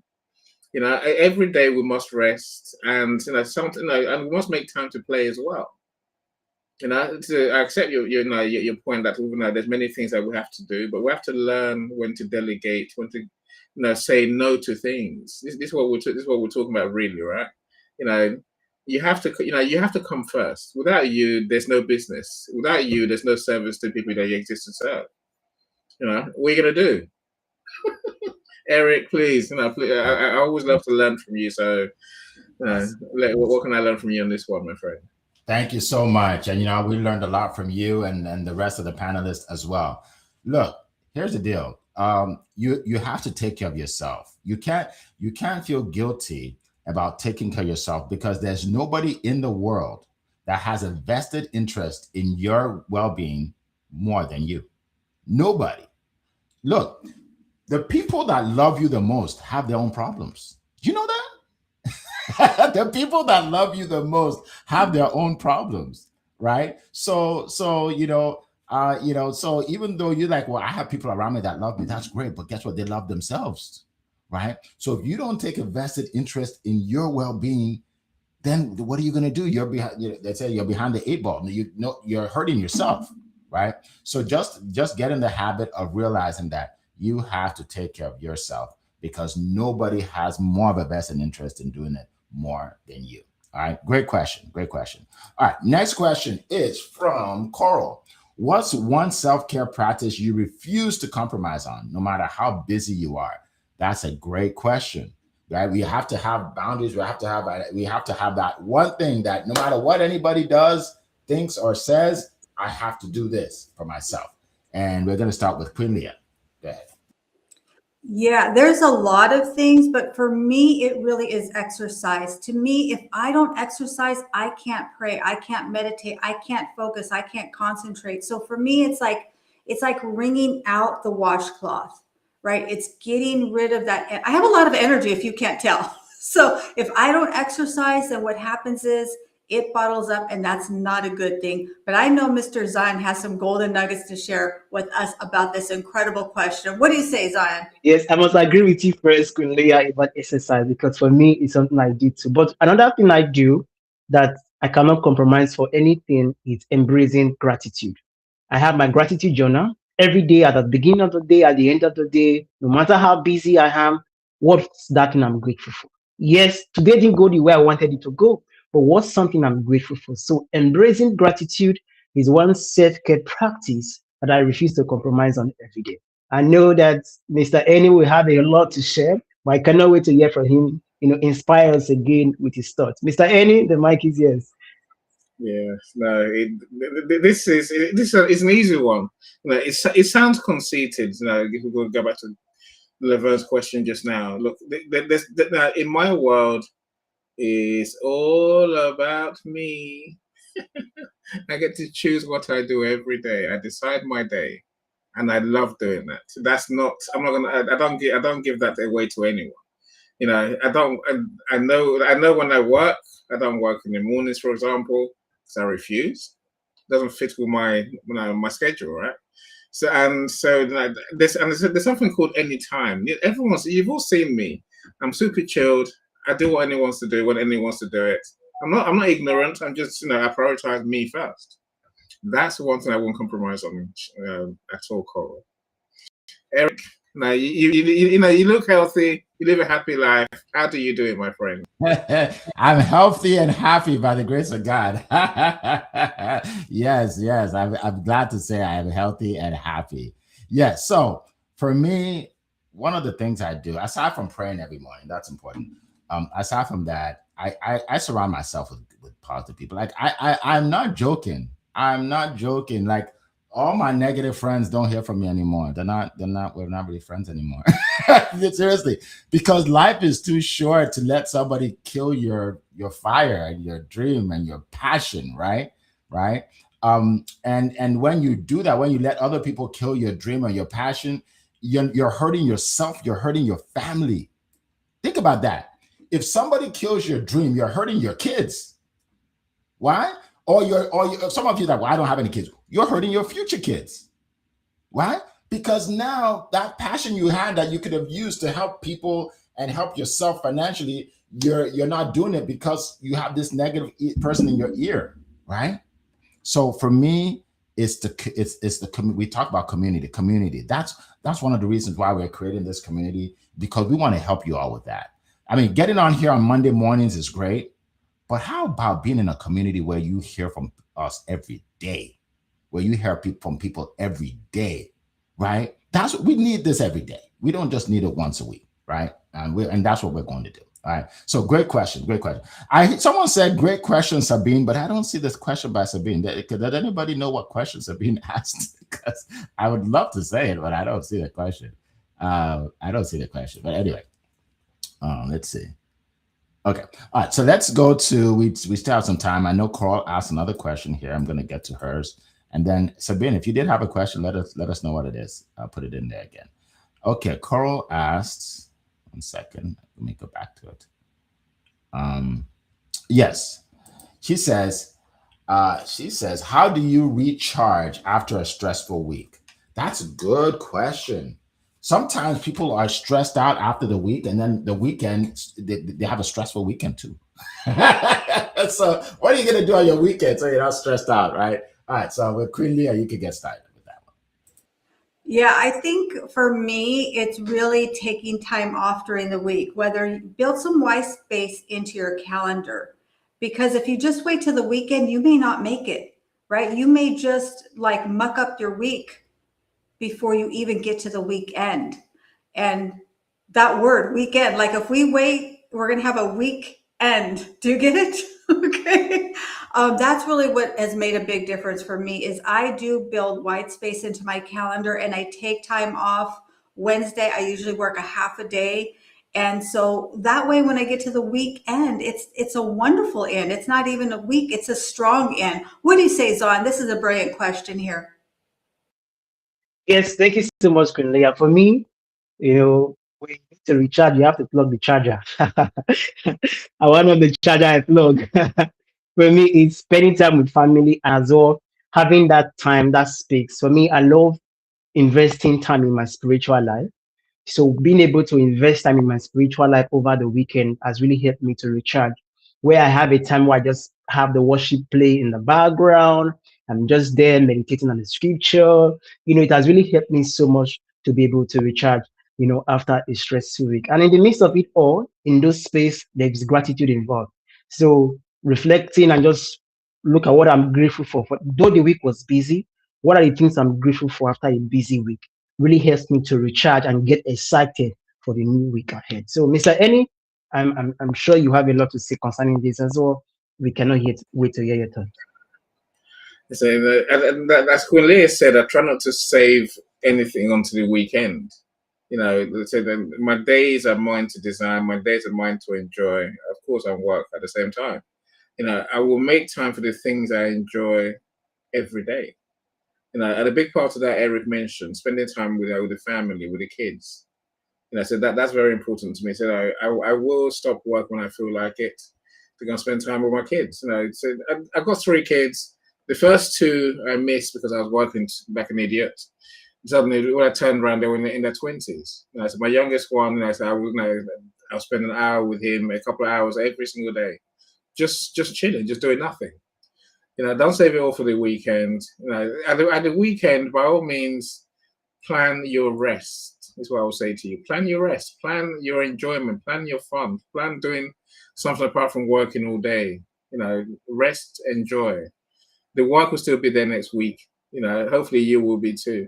Every day we must rest, and something, and we must make time to play as well. To accept your point that even though there's many things that we have to do, but we have to learn when to delegate, when to say no to things. This is what we're talking about, really, right? You have to come first. Without you, there's no business. Without you, there's no service to people that you exist to serve. What are you gonna do? Eric, please. I always love to learn from you. So, what can I learn from you on this one, my friend? Thank you so much. And we learned a lot from you and the rest of the panelists as well. Look, here's the deal. You have to take care of yourself. You can't feel guilty about taking care of yourself, because there's nobody in the world that has a vested interest in your well-being more than you. Nobody. Look, the people that love you the most have their own problems. Do you know that? The people that love you the most have their own problems, right? So even though you're like, well, I have people around me that love me, that's great, but guess what? They love themselves, right? So if you don't take a vested interest in your well-being, then what are you going to do? You're behind. They say you're behind the 8 ball. You're hurting yourself, right? So just get in the habit of realizing that you have to take care of yourself, because nobody has more of a vested interest in doing it more than you. All right. Great question. All right. Next question is from Coral. What's one self-care practice you refuse to compromise on, no matter how busy you are? That's a great question, right? We have to have boundaries. We have to have that one thing that no matter what anybody does, thinks, or says, I have to do this for myself. And we're going to start with Queen Leah. Go ahead. Yeah, there's a lot of things, but for me, it really is exercise. To me, if I don't exercise, I can't pray, I can't meditate, I can't focus, I can't concentrate. So for me, it's like wringing out the washcloth, right? It's getting rid of that. I have a lot of energy, if you can't tell. So if I don't exercise, then what happens is it bottles up, and that's not a good thing. But I know Mr. Zion has some golden nuggets to share with us about this incredible question. What do you say, Zion? Yes, I must agree with you first, Queen Leah, about exercise, because for me, it's something I do too. But another thing I do that I cannot compromise for anything is embracing gratitude. I have my gratitude journal every day, at the beginning of the day, at the end of the day. No matter how busy I am, what's that thing I'm grateful for? Yes, today didn't go the way I wanted it to go, but what's something I'm grateful for? So embracing gratitude is one self-care practice that I refuse to compromise on every day. I know that Mr. Eni will have a lot to share, but I cannot wait to hear from him, inspire us again with his thoughts. Mr. Eni, the mic is yours. Yes, no, this is an easy one. It sounds conceited. If we go back to Laverne's question just now, look, in my world, it's all about me. I get to choose what I do every day. I decide my day, and I love doing that. That's not. I'm not gonna. I don't give that away to anyone. I don't. I know when I work. I don't work in the mornings, for example. So I refuse. It doesn't fit with my schedule, right? There's something called anytime. You've all seen me. I'm super chilled. I do what anyone wants to do when anyone wants to do it. I'm not ignorant. I'm just I prioritize me first. That's one thing I won't compromise on at all, Coral. Eric, now you look healthy. You live a happy life. How do you do it, my friend? I'm healthy and happy by the grace of God. Yes. I'm glad to say I am healthy and happy. Yes. So for me, one of the things I do, aside from praying every morning, that's important. Aside from that, I surround myself with positive people. Like I'm not joking. Like all my negative friends don't hear from me anymore. We're not really friends anymore. Seriously, because life is too short to let somebody kill your fire and your dream and your passion, right? And when you do that, when you let other people kill your dream and your passion, you're hurting yourself, you're hurting your family. Think about that. If somebody kills your dream, you're hurting your kids. Why? Some of you are like, well, I don't have any kids. You're hurting your future kids. Why? Because now that passion you had that you could have used to help people and help yourself financially, you're not doing it because you have this negative person in your ear, right? So for me, we talk about community. That's one of the reasons why we're creating this community, because we want to help you all with that. I mean, getting on here on Monday mornings is great, but how about being in a community where you hear from us every day, where you hear from people every day, right? We need this every day. We don't just need it once a week, right? And that's what we're going to do. All right. So great question. Someone said, great question, Sabine, but I don't see this question by Sabine. Did anybody know what question Sabine asked? Because I would love to say it, but I don't see the question. But anyway, let's see. Okay. All right. So let's go to, we still have some time. I know Carl asked another question here. I'm going to get to hers. And then Sabine, if you did have a question, let us know what it is. I'll put it in there again. Okay. Carl asked, one second. Let me go back to it. Yes. She says, how do you recharge after a stressful week? That's a good question. Sometimes people are stressed out after the week, and then the weekend, they have a stressful weekend too. So what are you going to do on your weekend so you're not stressed out, right? All right. So with Queen Leah, you can get started. Yeah, I think for me, it's really taking time off during the week, whether you build some white space into your calendar, because if you just wait till the weekend, you may not make it, right? You may just like muck up your week before you even get to the weekend. And that word weekend, like if we wait, we're going to have a weekend. Do you get it? Okay. That's really what has made a big difference for me is I do build white space into my calendar and I take time off. Wednesday, I usually work a half a day. And so that way, when I get to the weekend, it's a wonderful end. It's not even a week. It's a strong end. What do you say, Zon? This is a brilliant question here. Yes, thank you so much, Queen Leah. For me, when you need to recharge, you have to plug the charger. I want on the charger I plug. For me, it's spending time with family as well, having that time, that space. For me, I love investing time in my spiritual life. So being able to invest time in my spiritual life over the weekend has really helped me to recharge. Where I have a time where I just have the worship play in the background. I'm just there meditating on the scripture. It has really helped me so much to be able to recharge, after a stressful week. And in the midst of it all, in those space, there's gratitude involved. So reflecting and just look at what I'm grateful for. Though the week was busy, what are the things I'm grateful for after a busy week? Really helps me to recharge and get excited for the new week ahead. So, Mr. Eni, I'm sure you have a lot to say concerning this as well. We cannot wait to hear your thoughts. So, as Queen Leah said, I try not to save anything onto the weekend. So my days are mine to design. My days are mine to enjoy. Of course, I work at the same time. I will make time for the things I enjoy every day. And a big part of that Eric mentioned, spending time with the family, with the kids. So that's very important to me. So I will stop work when I feel like it to go and spend time with my kids. So I've got 3 kids. The first 2 I missed because I was working back in idiot. Suddenly, when I turned around, they were in their 20s. So my youngest one, I'll spend an hour with him, a couple of hours every single day, just chilling, just doing nothing. Don't save it all for the weekend. At the weekend, by all means, plan your rest. Is what I will say to you. Plan your rest. Plan your enjoyment. Plan your fun. Plan doing something apart from working all day. Rest, enjoy. The work will still be there next week. Hopefully you will be too.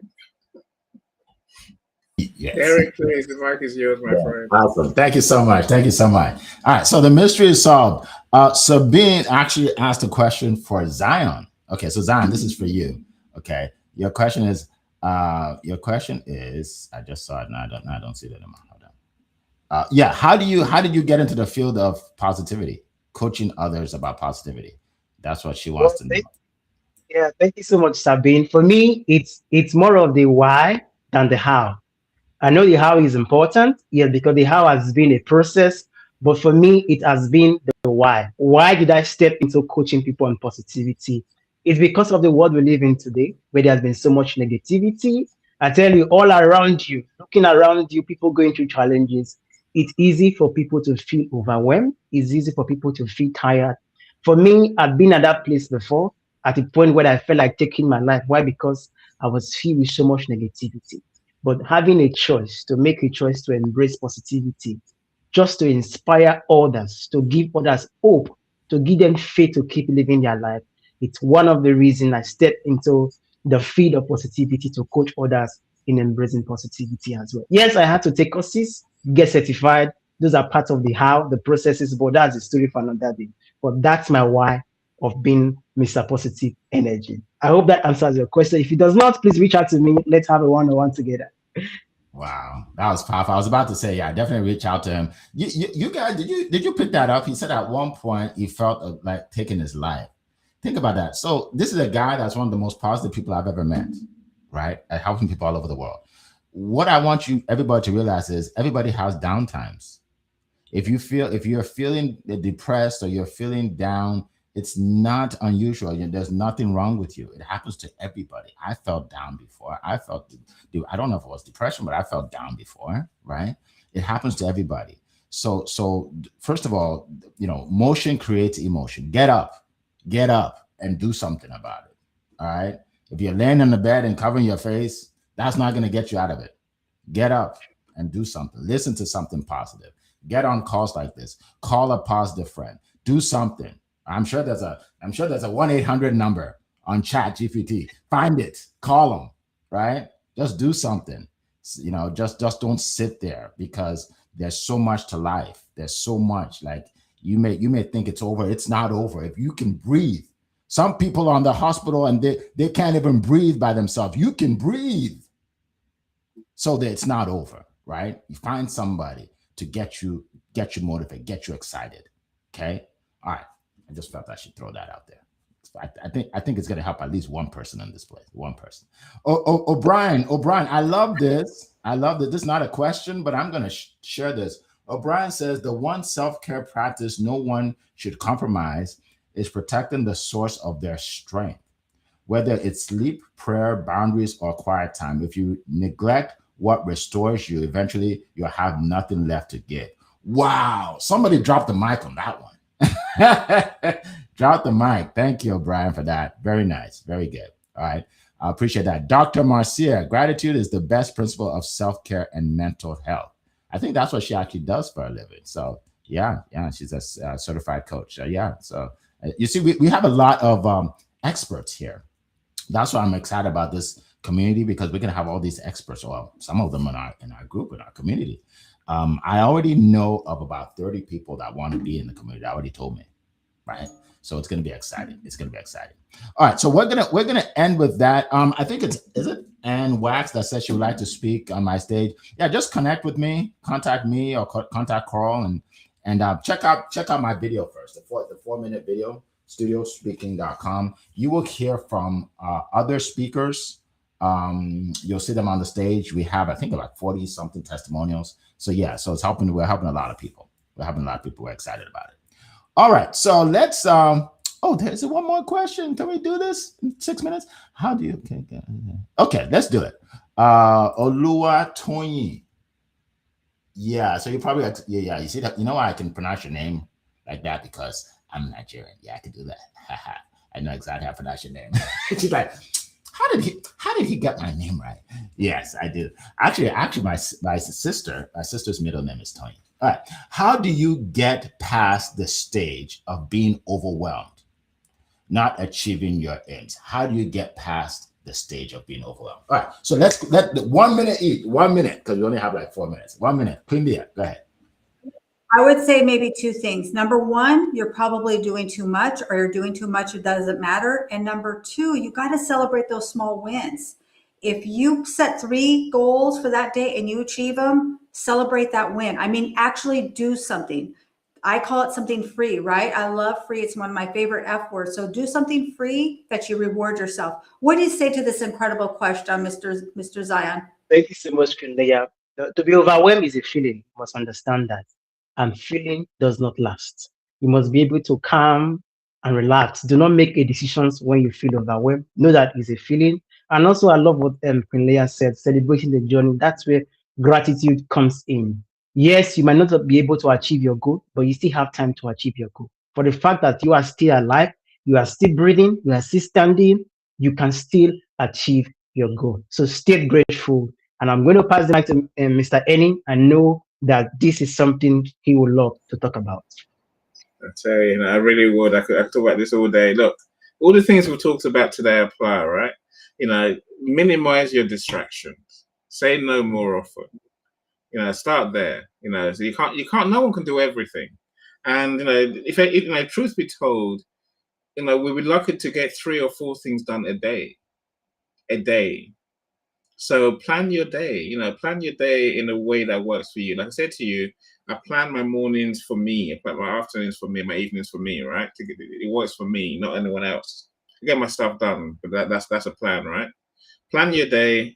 Yes. Eric, please, the mic is yours, my friend. Awesome. Thank you so much. All right, so the mystery is solved. Sabine actually asked a question for Zion. Okay, so Zion, this is for you. Okay, your question is, I just saw it now. I don't see it anymore. Hold on. Yeah, how did you get into the field of positivity, coaching others about positivity? That's what she wants to know. Yeah, thank you so much, Sabine. For me, it's more of the why than the how. I know the how is important, because the how has been a process, But for me, it has been the why. Why did I step into coaching people on positivity? It's because of the world we live in today, where there has been so much negativity. I tell you, all around you, looking around you, people going through challenges. It's easy for people to feel overwhelmed. It's easy for people to feel tired. For me, I've been at that place before, at a point where I felt like taking my life. Why? Because I was filled with so much negativity. But having a choice, to make a choice to embrace positivity, just to inspire others, to give others hope, to give them faith to keep living their life. It's one of the reasons I stepped into the field of positivity to coach others in embracing positivity as well. Yes, I had to take courses, get certified. Those are parts of the how, the processes, but that's a story for another day. But that's my why of being Mr. Positive Energy. I hope that answers your question. If it does not, please reach out to me. Let's have a one-on-one together. Wow, that was powerful. I was about to say, yeah, definitely reach out to him. You guys, did you pick that up? He said at one point he felt like taking his life. Think about that. So this is a guy that's one of the most positive people I've ever met, right? At helping people all over the world. What I want everybody to realize is everybody has down times. If you're feeling depressed or you're feeling down, it's not unusual. There's nothing wrong with you. It happens to everybody. I felt down before. I don't know if it was depression, but I felt down before, right? It happens to everybody. So first of all, motion creates emotion. Get up and do something about it. All right. If you're laying on the bed and covering your face, that's not going to get you out of it. Get up and do something. Listen to something positive. Get on calls like this. Call a positive friend. Do something. I'm sure there's a 1-800 number on ChatGPT. Find it. Call them. Right? Just do something. Just don't sit there, because there's so much to life. There's so much. Like you may think it's over. It's not over. If you can breathe. Some people are in the hospital and they can't even breathe by themselves. You can breathe. So that it's not over, right? You find somebody to get you motivated, get you excited. Okay. All right. I just felt I should throw that out there. I think it's going to help at least one person in this place. One person. O'Brien, I love this. This is not a question, but I'm going to share this. O'Brien says the one self-care practice no one should compromise is protecting the source of their strength, whether it's sleep, prayer, boundaries, or quiet time. If you neglect what restores you, eventually you'll have nothing left to give. Wow. Somebody dropped the mic on that one. Drop the mic. Thank you, O'Brien, for that. Very nice. Very good. All right. I appreciate that. Dr. Marcia, gratitude is the best principle of self-care and mental health. I think that's what she actually does for a living. So yeah, she's a certified coach. So you see, we have a lot of experts here. That's why I'm excited about this community, because we're going to have all these experts, well, some of them in our group, in our community. I already know of about 30 people that want to be in the community. They already told me, right? So it's going to be exciting. It's going to be exciting. All right, so we're gonna end with that. I think is it Ann Wax that says she would like to speak on my stage? Yeah, just connect with me, contact me, or contact Carl, and check out my video first, the 4-minute video, studiospeaking.com. You will hear from other speakers. You'll see them on the stage. We have, I think, about 40 something testimonials. So yeah, so we're helping a lot of people. We're excited about it. All right, so let's there's one more question. Can we do this in 6 minutes? How do you okay, let's do it. Olua Toyi. Yeah, so you probably you see that, why I can pronounce your name like that, because I'm Nigerian. Yeah, I can do that. I know exactly how to pronounce your name. She's like, how did he get my name right? Yes, I do. Actually, my sister's middle name is Tony. All right. How do you get past the stage of being overwhelmed, not achieving your aims? How do you get past the stage of being overwhelmed? All right. So let 1 minute each. 1 minute, because we only have like 4 minutes. 1 minute. Queen Bia, go ahead. I would say maybe two things. Number one, you're probably doing too much, or you're doing too much, it doesn't matter. And number two, you got to celebrate those small wins. If you set 3 goals for that day and you achieve them, celebrate that win. I mean, actually do something. I call it something free, right? I love free. It's one of my favorite F words. So do something free that you reward yourself. What do you say to this incredible question, Mr. Zion? Thank you so much, Kunleya. To be overwhelmed is a feeling. You must understand that. and feeling does not last. You must be able to calm and relax. Do not make a decisions when you feel overwhelmed. Know that is a feeling. And also, I love what Queen Leah said, celebrating the journey. That's where gratitude comes in. Yes, you might not be able to achieve your goal, but you still have time to achieve your goal. For the fact that you are still alive, you are still breathing, you are still standing, you can still achieve your goal. So stay grateful. And I'm going to pass the mic to Mr. Enning. I know that this is something he would love to talk about. I tell you, I really would. I could talk about this all day. Look, all the things we've talked about today apply, right? Minimize your distractions. Say no more often. Start there. So you can't. No one can do everything. And if truth be told, we were lucky to get 3 or 4 things done a day. So plan your day. Plan your day in a way that works for you. Like I said to you, I plan my mornings for me. I plan my afternoons for me, my evenings for me. Right? It works for me, not anyone else. I get my stuff done, but that's a plan, right? Plan your day.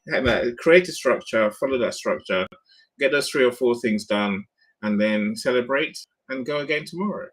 Create a structure. Follow that structure. Get those 3 or 4 things done, and then celebrate and go again tomorrow.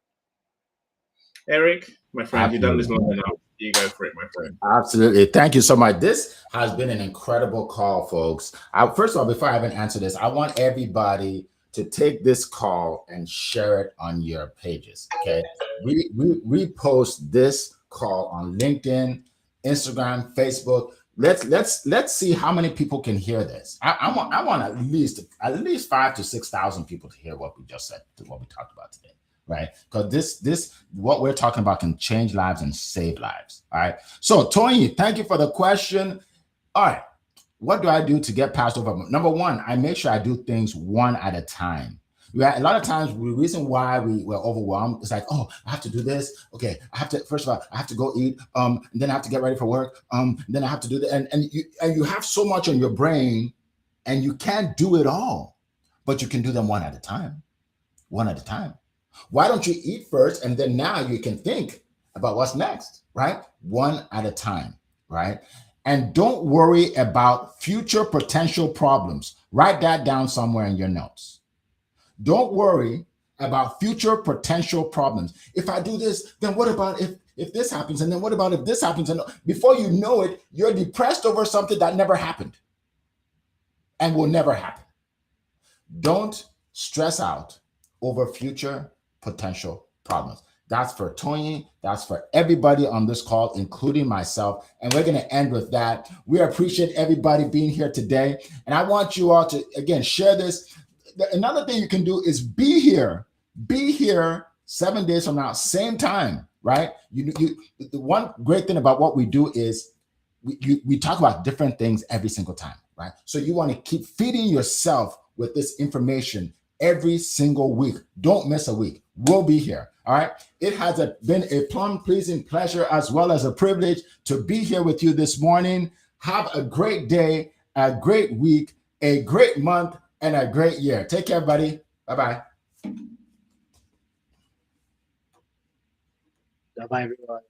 Eric, my friend, you've done this long enough. You go for it, my friend. Absolutely. Thank you so much. This has been an incredible call, folks. First of all, before I even answer this, I want everybody to take this call and share it on your pages. Okay. We post this call on LinkedIn, Instagram, Facebook. Let's see how many people can hear this. I want at least 5,000 to 6,000 people to hear what we just said, what we talked about today, right? Because this what we're talking about can change lives and save lives. All right. So Tony, thank you for the question. All right, what do I do to get past over? Number one, I make sure I do things one at a time. A lot of times, the reason why we're overwhelmed is like, oh, I have to do this. Okay, first of all, I have to go eat. And then I have to get ready for work. Then I have to do that. And you have so much on your brain, and you can't do it all, but you can do them one at a time. One at a time. Why don't you eat first, and then now you can think about what's next, right? One at a time, right? And don't worry about future potential problems. Write that down somewhere in your notes. Don't worry about future potential problems. If I do this, then what about if this happens? And then what about if this happens? And before you know it, you're depressed over something that never happened and will never happen. Don't stress out over future potential problems. That's for Tony. That's for everybody on this call, including myself. And we're going to end with that. We appreciate everybody being here today. And I want you all to, again, share this. Another thing you can do is be here 7 days from now, same time, right? The one great thing about what we do is we talk about different things every single time, right? So you want to keep feeding yourself with this information every single week. Don't miss a week. We'll be here. All right. It has been a plum-pleasing pleasure as well as a privilege to be here with you this morning. Have a great day, a great week, a great month, and a great year. Take care, buddy. Bye-bye. Bye-bye, everyone.